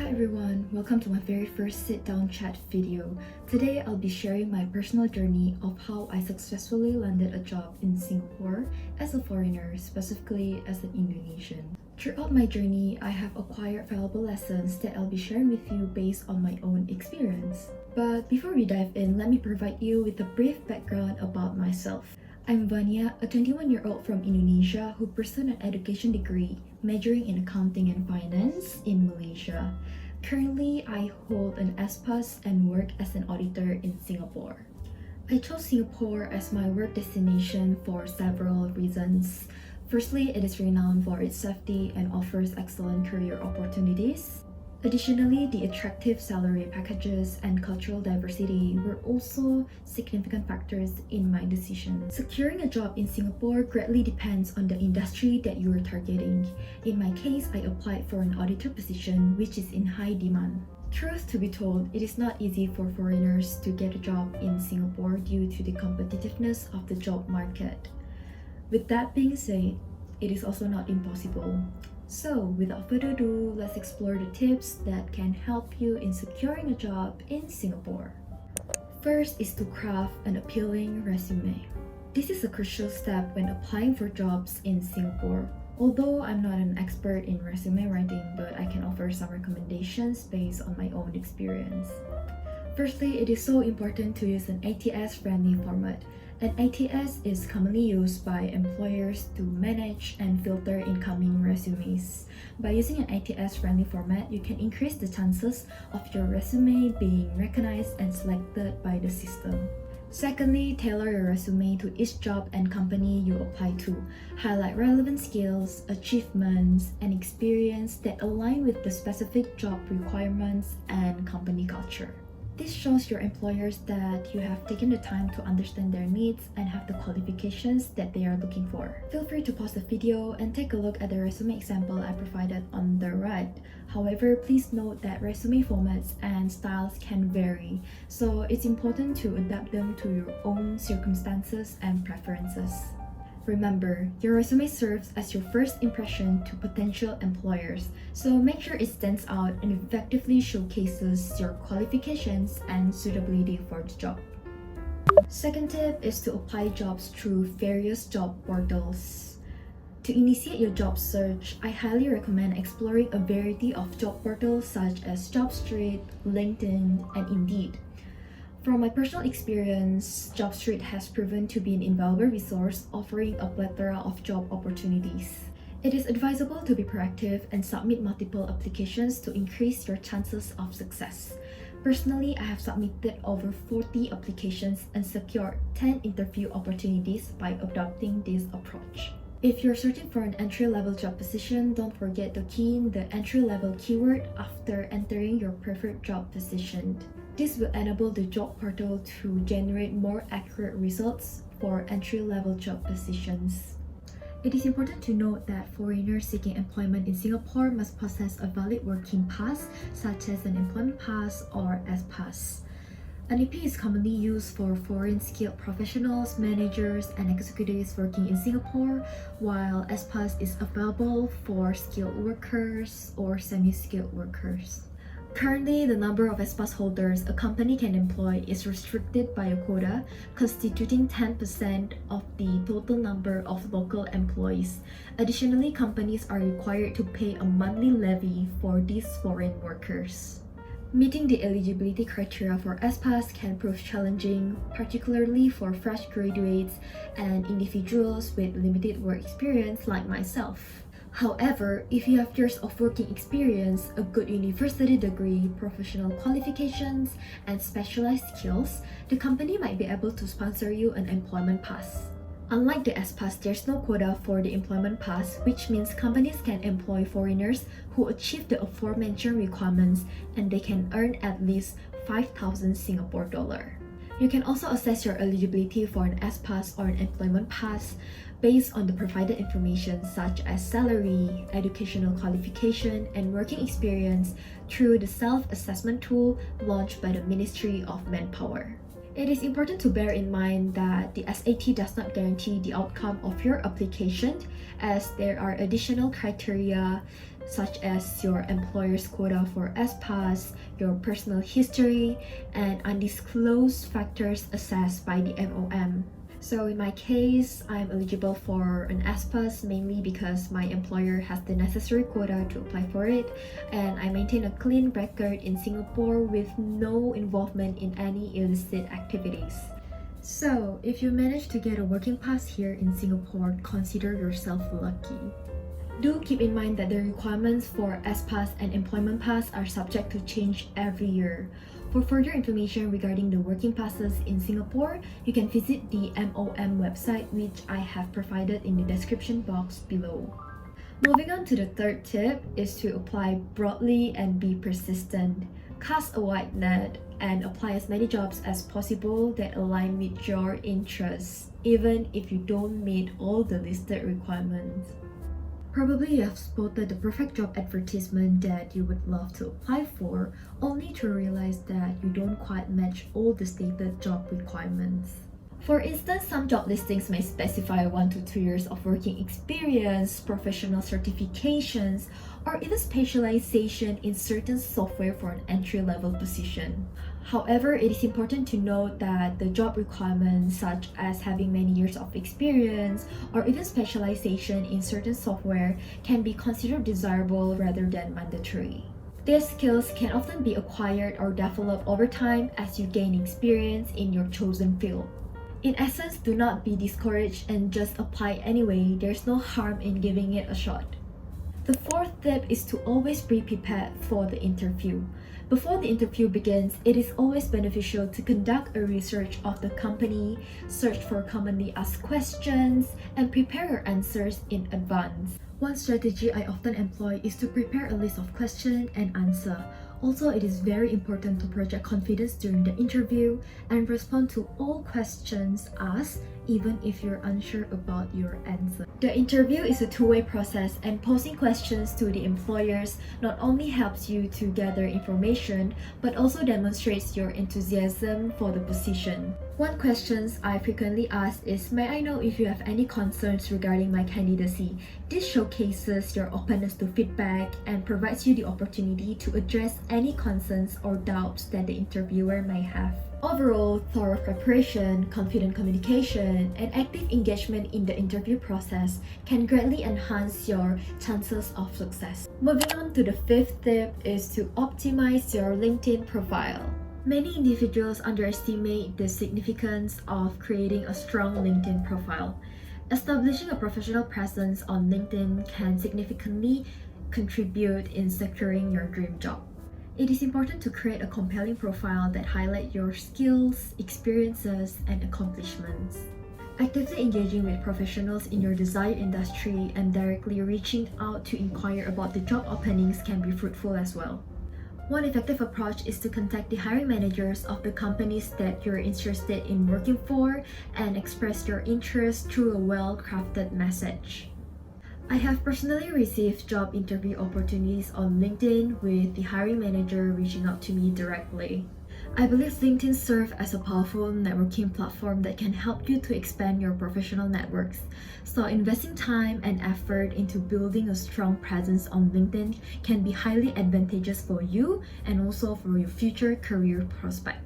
Hi everyone, welcome to my very first sit-down chat video. Today I'll be sharing my personal journey of how I successfully landed a job in Singapore as a foreigner, specifically as an Indonesian. Throughout my journey, I have acquired valuable lessons that I'll be sharing with you based on my own experience. But before we dive in, let me provide you with a brief background about myself. I'm Vania, a 21-year-old from Indonesia who pursued an education degree majoring in accounting and finance in Malaysia. Currently, I hold an S-Pass and work as an auditor in Singapore. I chose Singapore as my work destination for several reasons. Firstly, it is renowned for its safety and offers excellent career opportunities. Additionally, the attractive salary packages and cultural diversity were also significant factors in my decision. Securing a job in Singapore greatly depends on the industry that you are targeting. In my case, I applied for an auditor position which is in high demand. Truth to be told, it is not easy for foreigners to get a job in Singapore due to the competitiveness of the job market. With that being said, it is also not impossible. So, without further ado, let's explore the tips that can help you in securing a job in Singapore. First is to craft an appealing resume. This is a crucial step when applying for jobs in Singapore. Although I'm not an expert in resume writing, but I can offer some recommendations based on my own experience. Firstly, it is so important to use an ATS-friendly format. An ATS is commonly used by employers to manage and filter incoming resumes. By using an ATS-friendly format, you can increase the chances of your resume being recognized and selected by the system. Secondly, tailor your resume to each job and company you apply to. Highlight relevant skills, achievements, and experience that align with the specific job requirements and company culture. This shows your employers that you have taken the time to understand their needs and have the qualifications that they are looking for. Feel free to pause the video and take a look at the resume example I provided on the right. However, please note that resume formats and styles can vary, so it's important to adapt them to your own circumstances and preferences. Remember, your resume serves as your first impression to potential employers, so make sure it stands out and effectively showcases your qualifications and suitability for the job. Second tip is to apply jobs through various job portals. To initiate your job search, I highly recommend exploring a variety of job portals such as JobStreet, LinkedIn, and Indeed. From my personal experience, JobStreet has proven to be an invaluable resource offering a plethora of job opportunities. It is advisable to be proactive and submit multiple applications to increase your chances of success. Personally, I have submitted over 40 applications and secured 10 interview opportunities by adopting this approach. If you're searching for an entry-level job position, don't forget to key in the entry-level keyword after entering your preferred job position. This will enable the job portal to generate more accurate results for entry-level job positions. It is important to note that foreigners seeking employment in Singapore must possess a valid working pass, such as an employment pass or S-Pass. An EP is commonly used for foreign skilled professionals, managers, and executives working in Singapore, while S-Pass is available for skilled workers or semi-skilled workers. Currently, the number of S-Pass holders a company can employ is restricted by a quota, constituting 10% of the total number of local employees. Additionally, companies are required to pay a monthly levy for these foreign workers. Meeting the eligibility criteria for S-Pass can prove challenging, particularly for fresh graduates and individuals with limited work experience like myself. However, if you have years of working experience, a good university degree, professional qualifications, and specialized skills, the company might be able to sponsor you an employment pass. Unlike the S-Pass, there's no quota for the employment pass, which means companies can employ foreigners who achieve the aforementioned requirements and they can earn at least 5,000 Singapore dollar. You can also assess your eligibility for an S-Pass or an employment pass based on the provided information such as salary, educational qualification, and working experience through the self-assessment tool launched by the Ministry of Manpower. It is important to bear in mind that the SAT does not guarantee the outcome of your application, as there are additional criteria such as your employer's quota for S-Pass, your personal history, and undisclosed factors assessed by the MOM. So in my case, I'm eligible for an S-Pass mainly because my employer has the necessary quota to apply for it, and I maintain a clean record in Singapore with no involvement in any illicit activities. So if you manage to get a working pass here in Singapore, consider yourself lucky. Do keep in mind that the requirements for S-Pass and Employment Pass are subject to change every year. For further information regarding the working passes in Singapore, you can visit the MOM website, which I have provided in the description box below. Moving on to the third tip is to apply broadly and be persistent. Cast a wide net and apply as many jobs as possible that align with your interests, even if you don't meet all the listed requirements. Probably you have spotted the perfect job advertisement that you would love to apply for, only to realize that you don't quite match all the stated job requirements. For instance, some job listings may specify 1 to 2 years of working experience, professional certifications, or even specialization in certain software for an entry-level position. However, it is important to note that the job requirements such as having many years of experience or even specialization in certain software can be considered desirable rather than mandatory. These skills can often be acquired or developed over time as you gain experience in your chosen field. In essence, do not be discouraged and just apply anyway. There's no harm in giving it a shot. The fourth tip is to always be prepared for the interview. Before the interview begins, it is always beneficial to conduct a research of the company, search for commonly asked questions, and prepare your answers in advance. One strategy I often employ is to prepare a list of questions and answer. Also, it is very important to project confidence during the interview and respond to all questions asked, even if you're unsure about your answer. The interview is a two-way process, and posing questions to the employers not only helps you to gather information, but also demonstrates your enthusiasm for the position. One question I frequently ask is, may I know if you have any concerns regarding my candidacy? This showcases your openness to feedback and provides you the opportunity to address any concerns or doubts that the interviewer may have. Overall, thorough preparation, confident communication, and active engagement in the interview process can greatly enhance your chances of success. Moving on to the fifth tip is to optimize your LinkedIn profile. Many individuals underestimate the significance of creating a strong LinkedIn profile. Establishing a professional presence on LinkedIn can significantly contribute in securing your dream job. It is important to create a compelling profile that highlights your skills, experiences, and accomplishments. Actively engaging with professionals in your desired industry and directly reaching out to inquire about the job openings can be fruitful as well. One effective approach is to contact the hiring managers of the companies that you're interested in working for and express your interest through a well-crafted message. I have personally received job interview opportunities on LinkedIn with the hiring manager reaching out to me directly. I believe LinkedIn serves as a powerful networking platform that can help you to expand your professional networks. So investing time and effort into building a strong presence on LinkedIn can be highly advantageous for you and also for your future career prospect.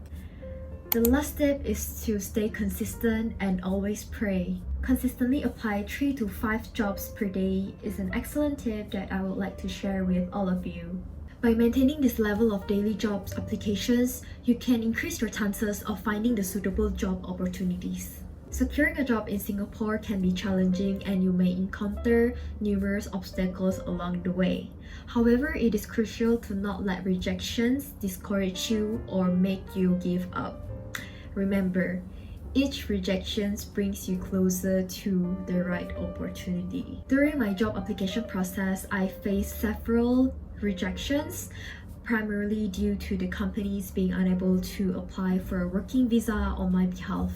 The last tip is to stay consistent and always pray. Consistently apply 3 to 5 jobs per day is an excellent tip that I would like to share with all of you. By maintaining this level of daily jobs applications, you can increase your chances of finding the suitable job opportunities. Securing a job in Singapore can be challenging and you may encounter numerous obstacles along the way. However, it is crucial to not let rejections discourage you or make you give up. Remember, each rejection brings you closer to the right opportunity. During my job application process, I faced several rejections, primarily due to the companies being unable to apply for a working visa on my behalf.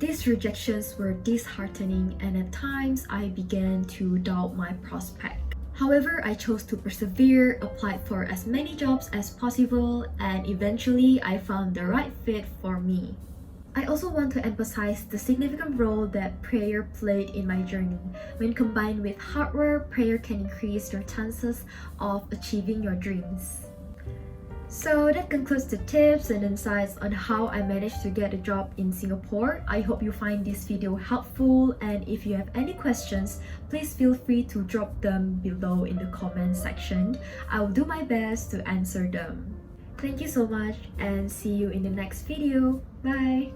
These rejections were disheartening, and at times I began to doubt my prospect. However, I chose to persevere, applied for as many jobs as possible, and eventually I found the right fit for me. I also want to emphasize the significant role that prayer played in my journey. When combined with hard work, prayer can increase your chances of achieving your dreams. So that concludes the tips and insights on how I managed to get a job in Singapore. I hope you find this video helpful, and if you have any questions, please feel free to drop them below in the comment section. I will do my best to answer them. Thank you so much and see you in the next video. Bye!